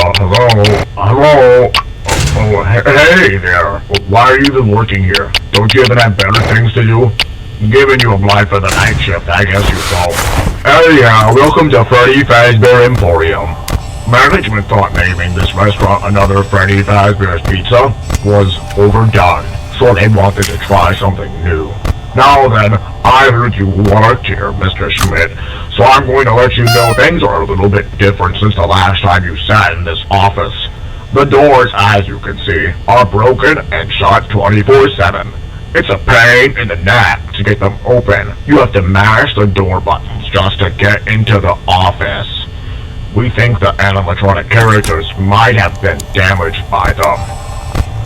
Hello? Hey there. Why are you even working here? Don't you even have better things to do? I'm giving you a blind for the night shift, I guess you so. Hey, welcome to Freddy Fazbear Emporium. Management thought naming this restaurant another Freddy Fazbear's Pizza was overdone, so they wanted to try something new. Now then, I heard you worked here, Mr. Schmidt, so I'm going to let you know things are a little bit different since the last time you sat in this office. The doors, as you can see, are broken and shut 24/7. It's a pain in the neck to get them open. You have to mash the door buttons just to get into the office. We think the animatronic characters might have been damaged by them.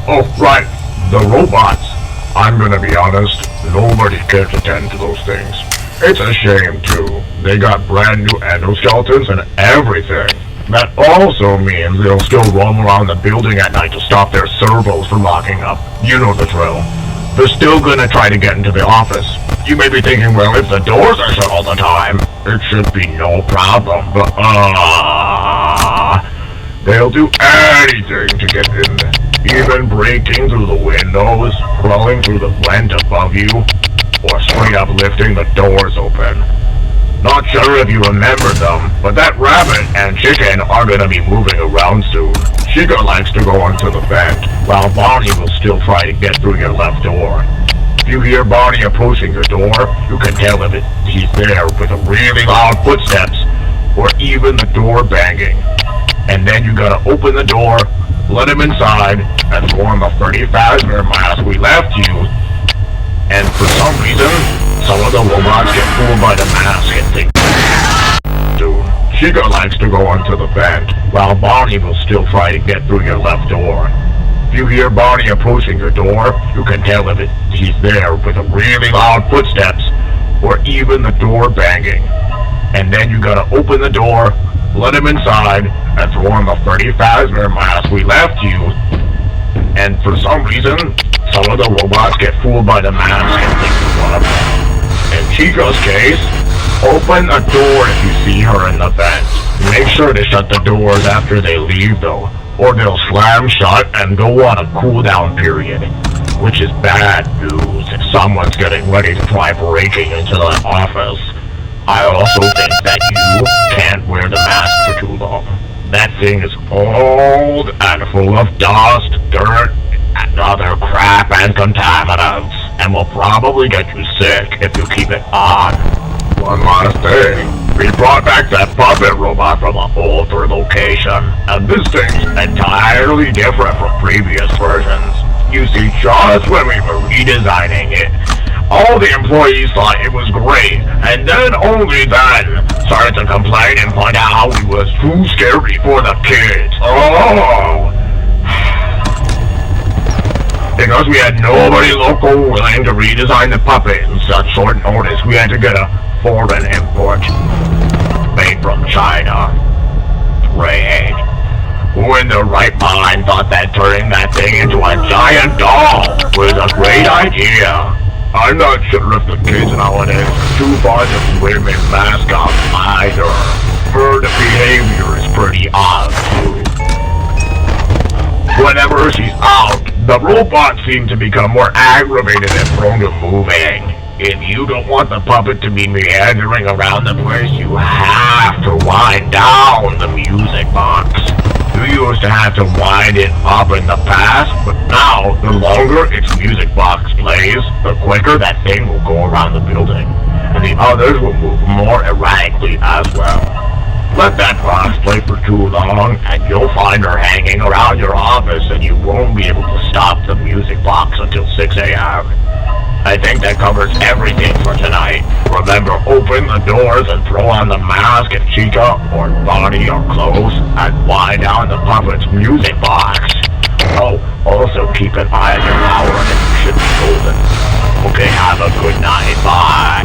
Oh, right, the robots. I'm gonna be honest, nobody cares to tend to those things. It's a shame, too. They got brand new endoskeletons and everything. That also means they'll still roam around the building at night to stop their servos from locking up. You know the drill. They're still gonna try to get into the office. You may be thinking, well, if the doors are shut all the time, it should be no problem, but they'll do anything to get in. Even breaking through the windows, crawling through the vent above you, or straight up lifting the doors open. Not sure if you remember them, but that rabbit and chicken are gonna be moving around soon. Chica likes to go onto the vent, while Bonnie will still try to get through your left door. If you hear Bonnie approaching your door, you can tell if he's there with really loud footsteps, or even the door banging. And then you gotta open the door, let him inside, and throw on the Freddy Fazbear mask we left you. And for some reason, some of the robots get fooled by the mask and think soon. Chica likes to go onto the vent, while Bonnie will still try to get through your left door. If you hear Bonnie approaching your door, you can tell if he's there with really loud footsteps, or even the door banging. And then you gotta open the door, let him inside, and throw on the Freddy Fazbear mask we left you. And for some reason, some of the robots get fooled by the mask and think it's one of them. In Chica's case, open a door if you see her in the vent. Make sure to shut the doors after they leave though, or they'll slam shut and go on a cooldown period, which is bad news if someone's getting ready to try breaking into the office. I also think that you can't wear the mask for too long. That thing is old and full of dust, dirt, and other crap and contaminants, and will probably get you sick if you keep it on. One last thing, we brought back that puppet robot from an older location, and this thing's entirely different from previous versions. You see, just when we were redesigning it, all the employees thought it was great, and then only then started to complain and point out how it was too scary for the kids. Oh! Because we had nobody local willing to redesign the puppet in such short notice, we had to get a foreign import made from China. Great. Who in their right mind thought that turning that thing into a giant doll was a great idea? I'm not sure if the kids nowadays are too fond of women mascots either. Her behavior is pretty odd too. Whenever she's out, the robots seem to become more aggravated and prone to moving. If you don't want the puppet to be meandering around the place, you have to wind down the music box. You used to have to wind it up in the past, but now, the longer its music box plays, the quicker that thing will go around the building, and the others will move more erratically as well. Let that box play for too long, and you'll find her hanging around your office, and you won't be able to stop the music box until 6 a.m. I think that covers everything for tonight. Remember, open the doors and throw on the mask if Chica or Bonnie are close, and wind down the puppet's music box. Oh, also keep an eye on your power and you should be golden. Okay, have a good night. Bye.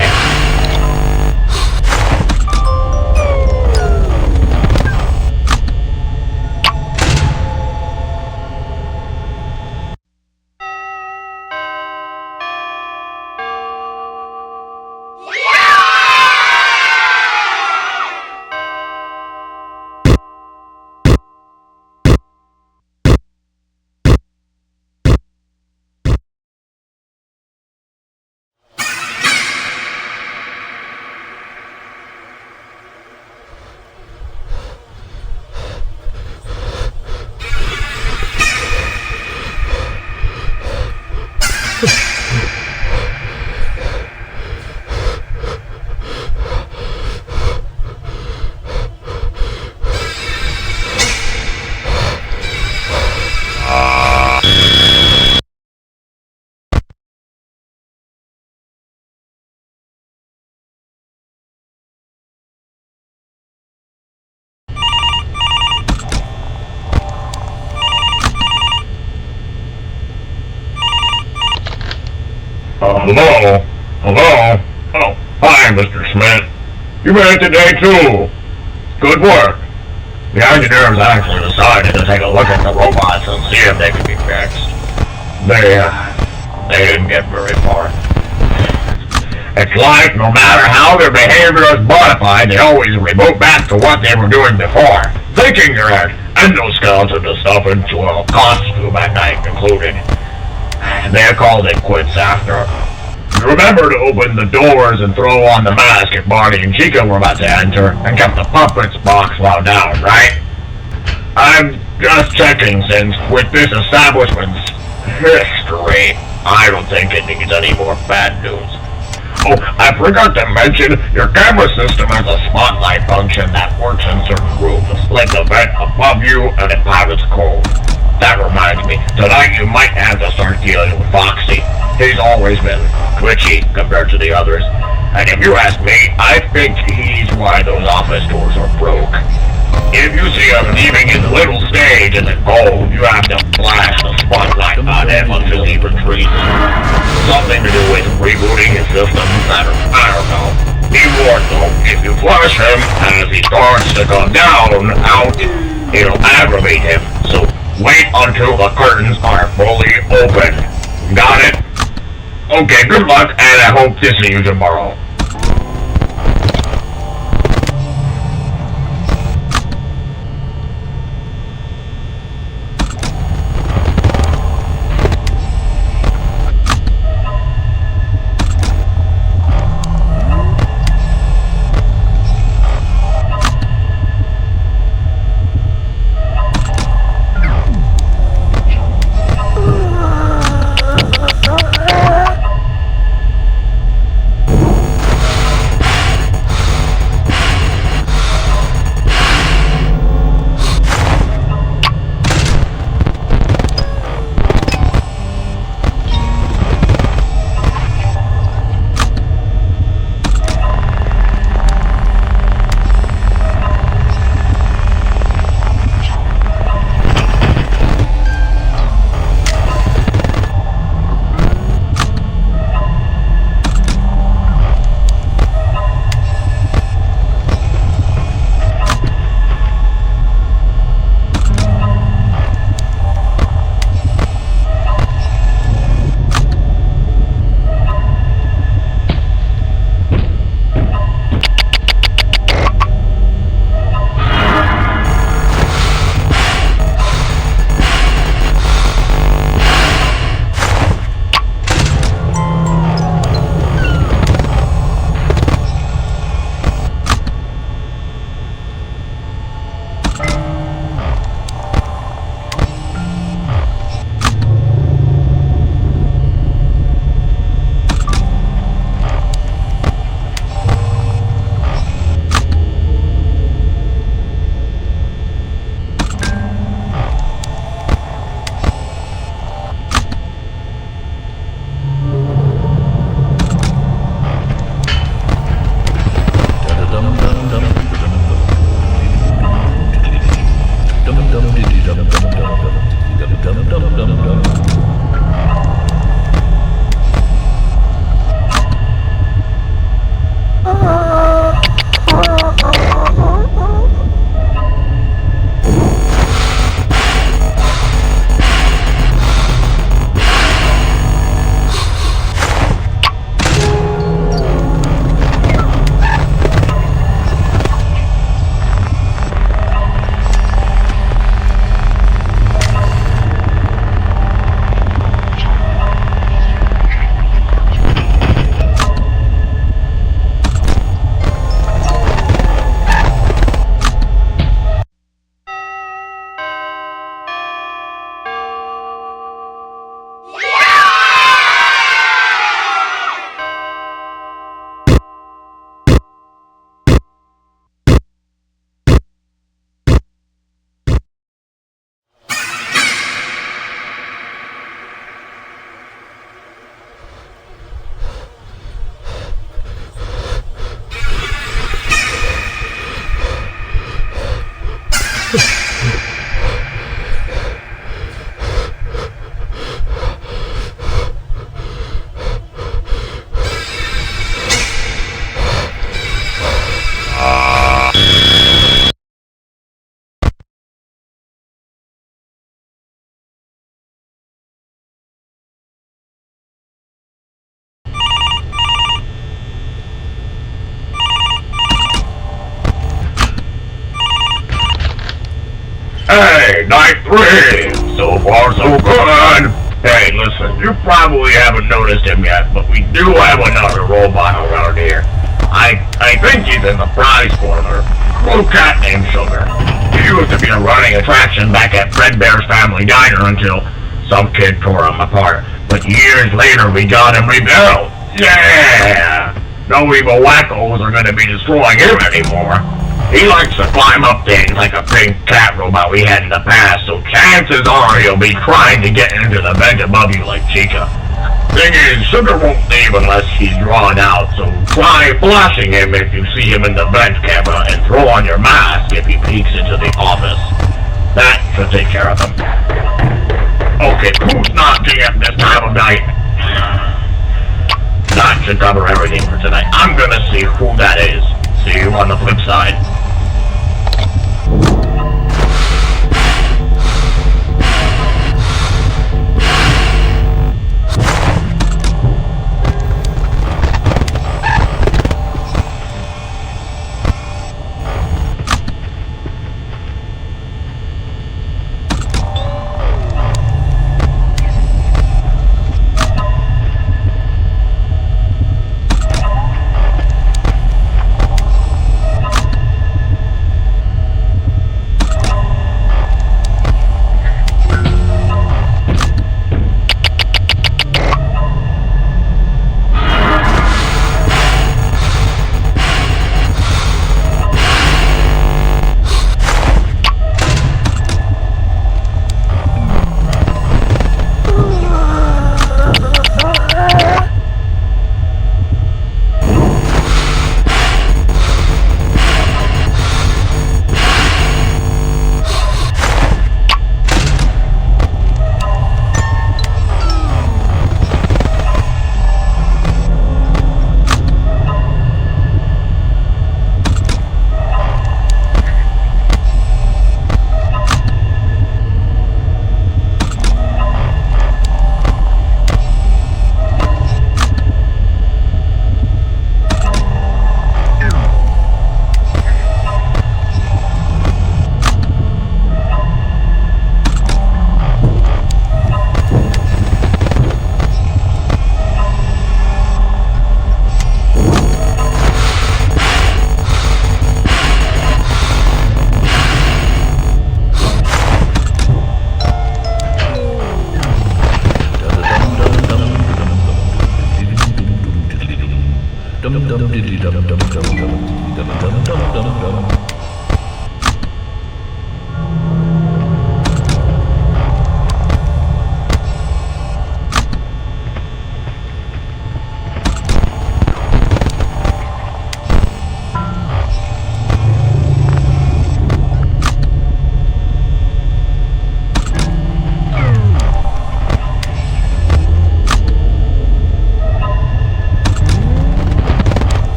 Hello? Hello? Oh, hi, Mr. Smith. You made it today, too. Good work. The engineers actually decided to take a look at the robots and see if they could be fixed. They didn't get very far. It's like no matter how their behavior is modified, they always revert back to what they were doing before, thinking their endoskeleton to stuff into a costume at night included. They called it quits after. Remember to open the doors and throw on the mask if Barney and Chica were about to enter, and kept the puppets box wound down, right? I'm just checking since with this establishment's history, I don't think it needs any more bad news. Oh, I forgot to mention, your camera system has a spotlight function that works in certain rooms, like the vent above you and in Pilot's Cove. That reminds me, tonight you might have to start dealing with Foxy. He's always been twitchy compared to the others. And if you ask me, I think he's why those office doors are broke. If you see him leaving his little stage in the cold, you have to flash the spotlight on him until he retreats. Something to do with rebooting his system, I don't know. Be warned though, if you flash him as he starts to come down out, it'll aggravate him. So wait until the curtains are fully open. Got it? Okay, good luck, and I hope to see you tomorrow. Hey, night 3! So far, so good! Hey, listen, you probably haven't noticed him yet, but we do have another robot around here. I think he's in the prize corner. Little cat named Sugar. He used to be a running attraction back at Fredbear's Family Diner until some kid tore him apart. But years later, we got him rebuilt. Yeah! No evil wackos are gonna be destroying him anymore. He likes to climb up things like a pink cat robot we had in the past, so chances are he'll be trying to get into the vent above you like Chica. Thing is, Sugar won't leave unless he's drawn out, so try flashing him if you see him in the vent camera, and throw on your mask if he peeks into the office. That should take care of him. Okay, who's knocking at this time of night? That should cover everything for tonight. I'm gonna see who that is. See you on the flip side.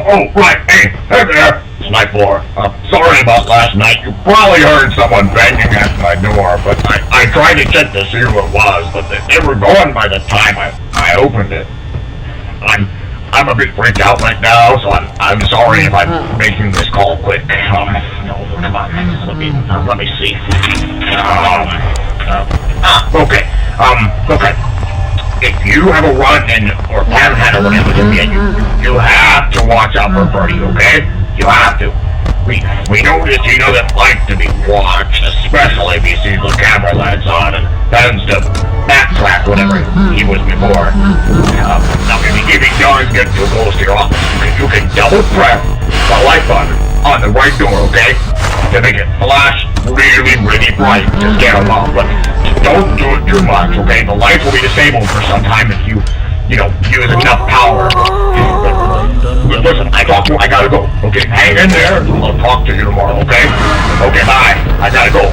right. Hey there. It's night 4. Sorry about last night. You probably heard someone banging at my door, but I tried to check to see who it was, but they were gone by the time I opened it. I'm a bit freaked out right now, so I'm sorry if I'm making this call quick. No, come on. Let me see. Okay. Okay. If you have a run-in or panhandle whatever to me, you have to watch out for Freddy, okay? You have to. We noticed he doesn't like to be watched, especially if he sees the camera lights on and tends to backtrack whatever he was before. Now, if he does get too close to your office, you can double press the light button on the right door, okay? To make it flash really, really bright to scare him off, but don't do it too much, okay? The lights will be disabled for some time if you use enough power. Listen, I gotta go, okay? Hang in there, I'll talk to you tomorrow, okay? Okay, bye. I gotta go.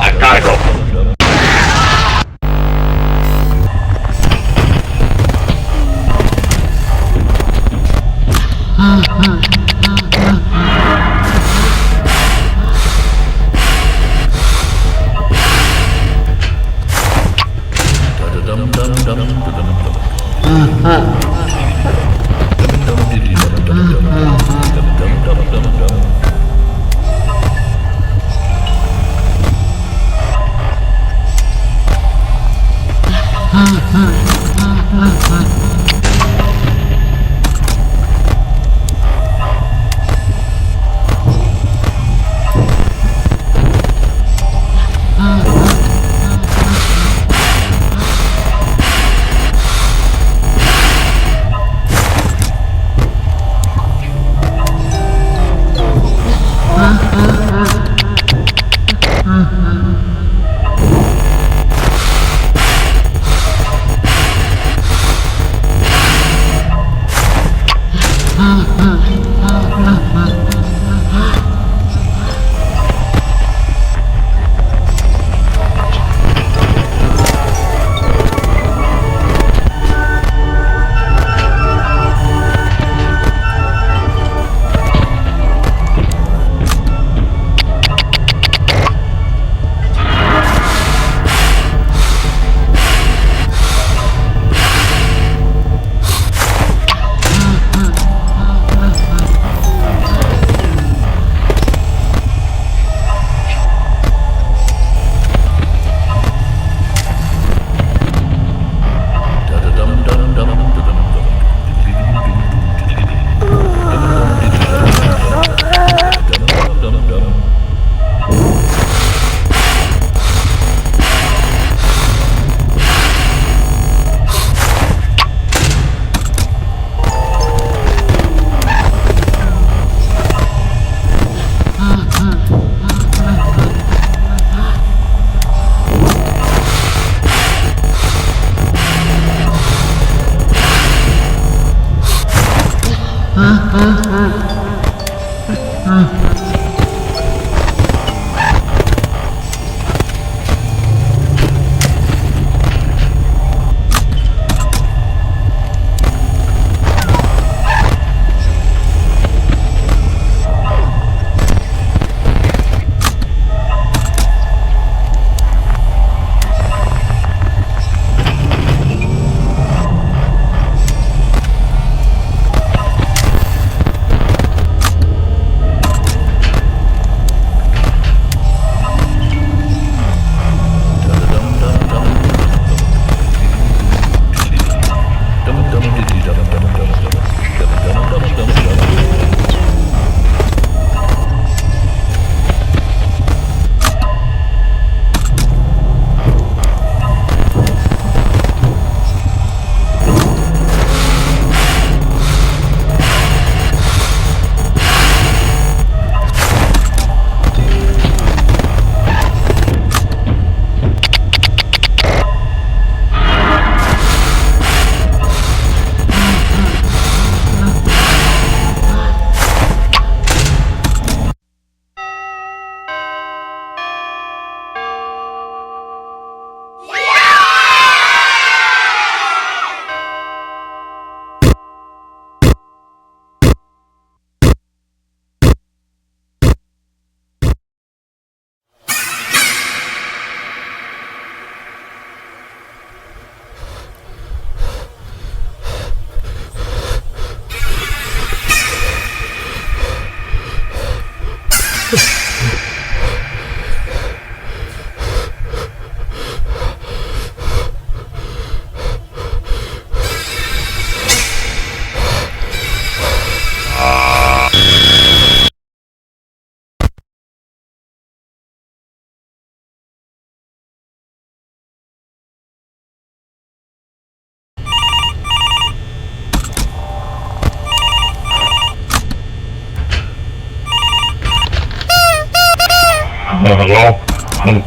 Hello?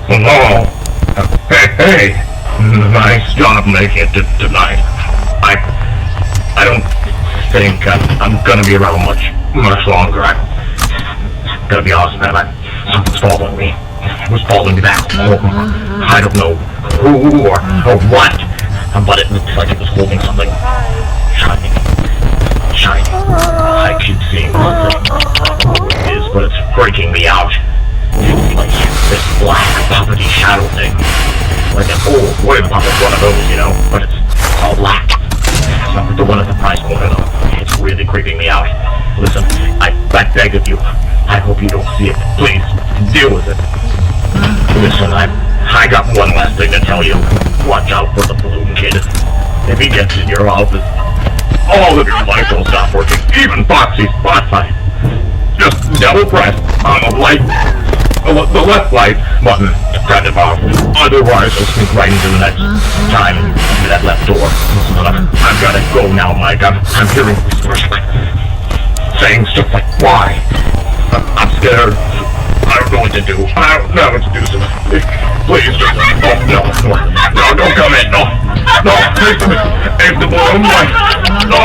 Hello? Hey! Nice job making it tonight. I don't think I'm gonna be around much longer. I'm gonna be honest, man. Something's following me. It was following me back home. I don't know who or what, but it looks like it was holding something shiny. I keep seeing what it is, but it's freaking me out. It's like this black puppety shadow thing. Like an old wooden puppet, one of those, you know, but it's all black. It's not the one at the prize corner though. It's really creeping me out. Listen, I beg of you. I hope you don't see it. Please, deal with it. Listen, I got one last thing to tell you. Watch out for the balloon kid. If he gets in your office, all of your lights will stop working. Even Foxy's spot light. Just double press on the left light button to turn it off. Otherwise, it'll sneak right into the next time into that left door. Listen, I've gotta go now, Mike. I'm hearing whispers saying stuff like, why? I'm scared. I don't know what to do. I don't know what to do. So please, just, no, don't come in. No, aim the balloon. No.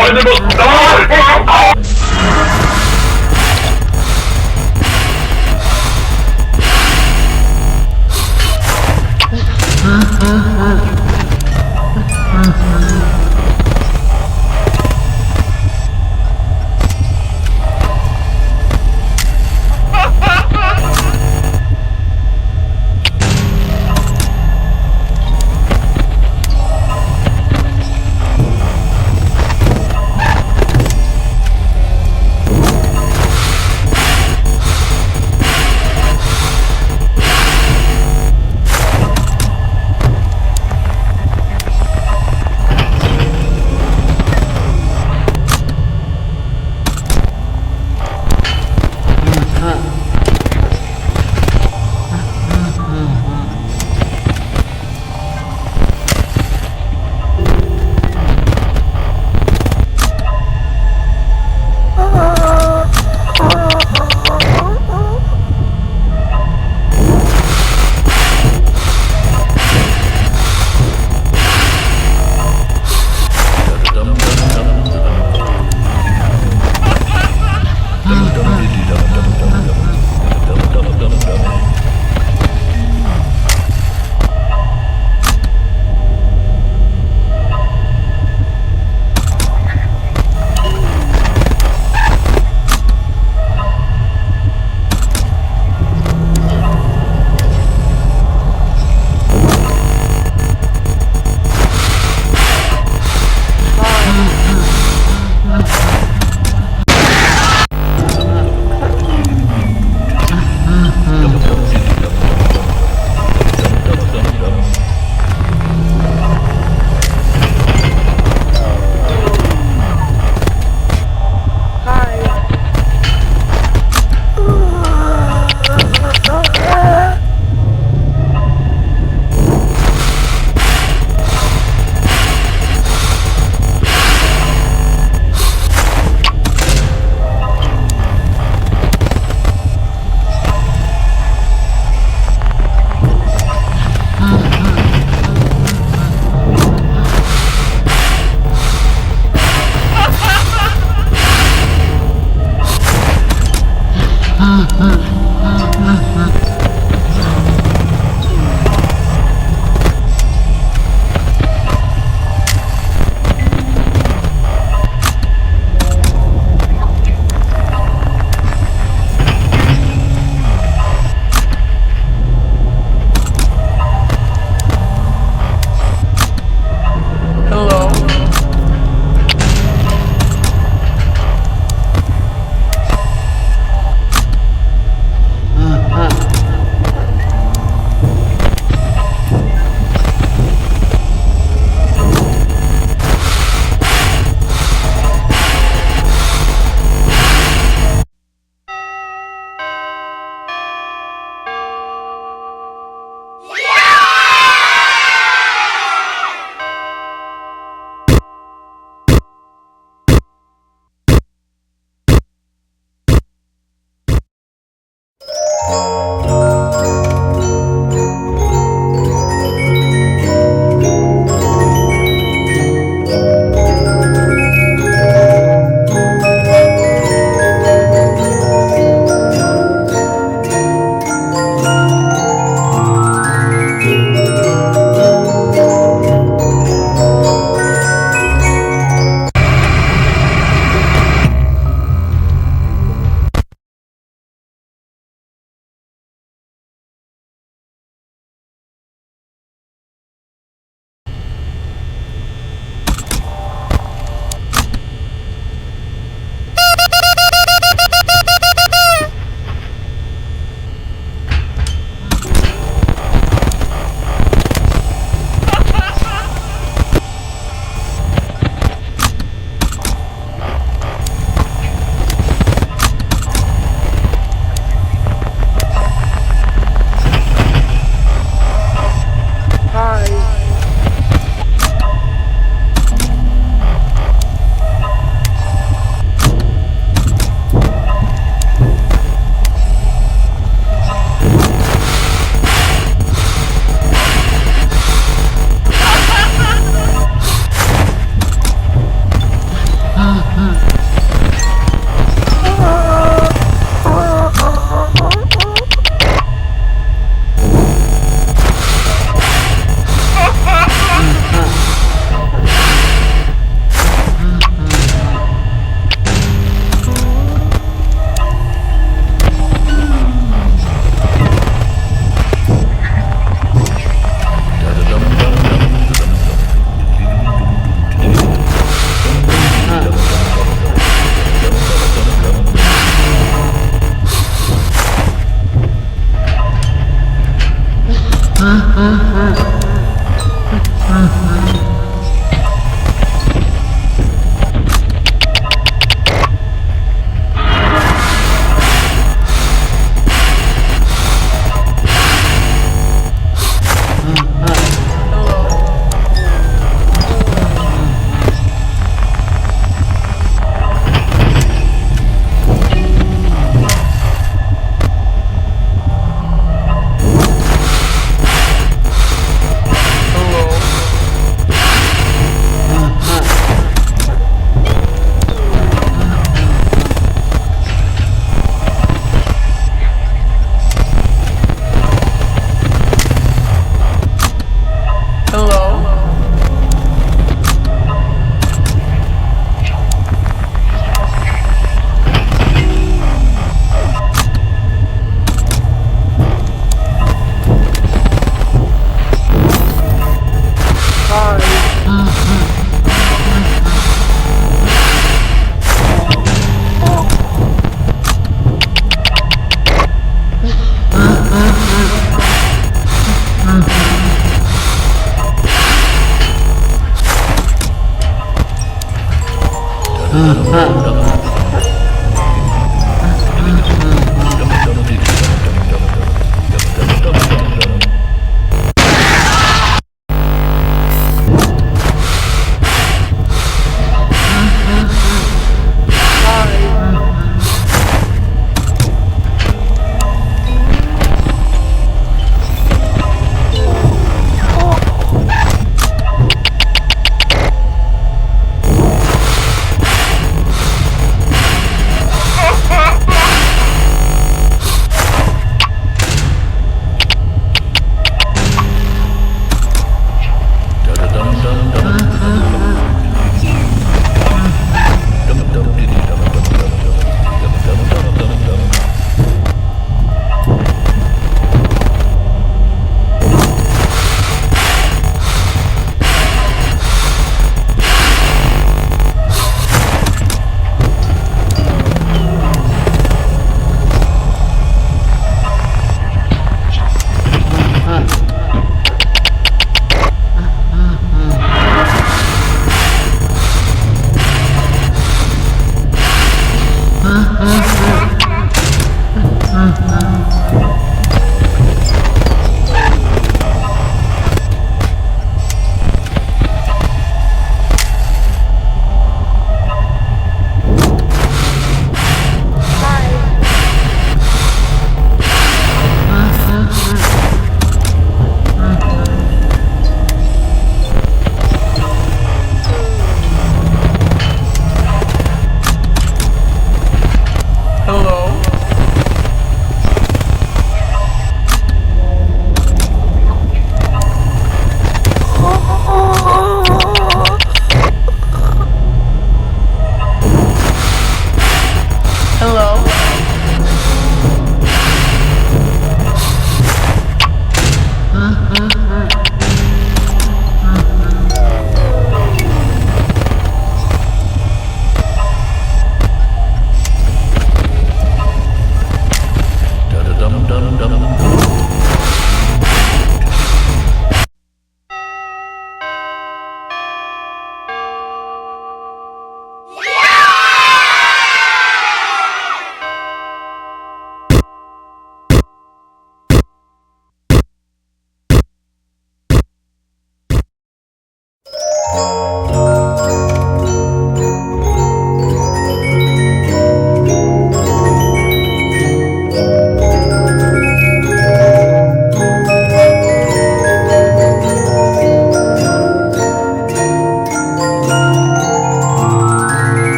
Huh.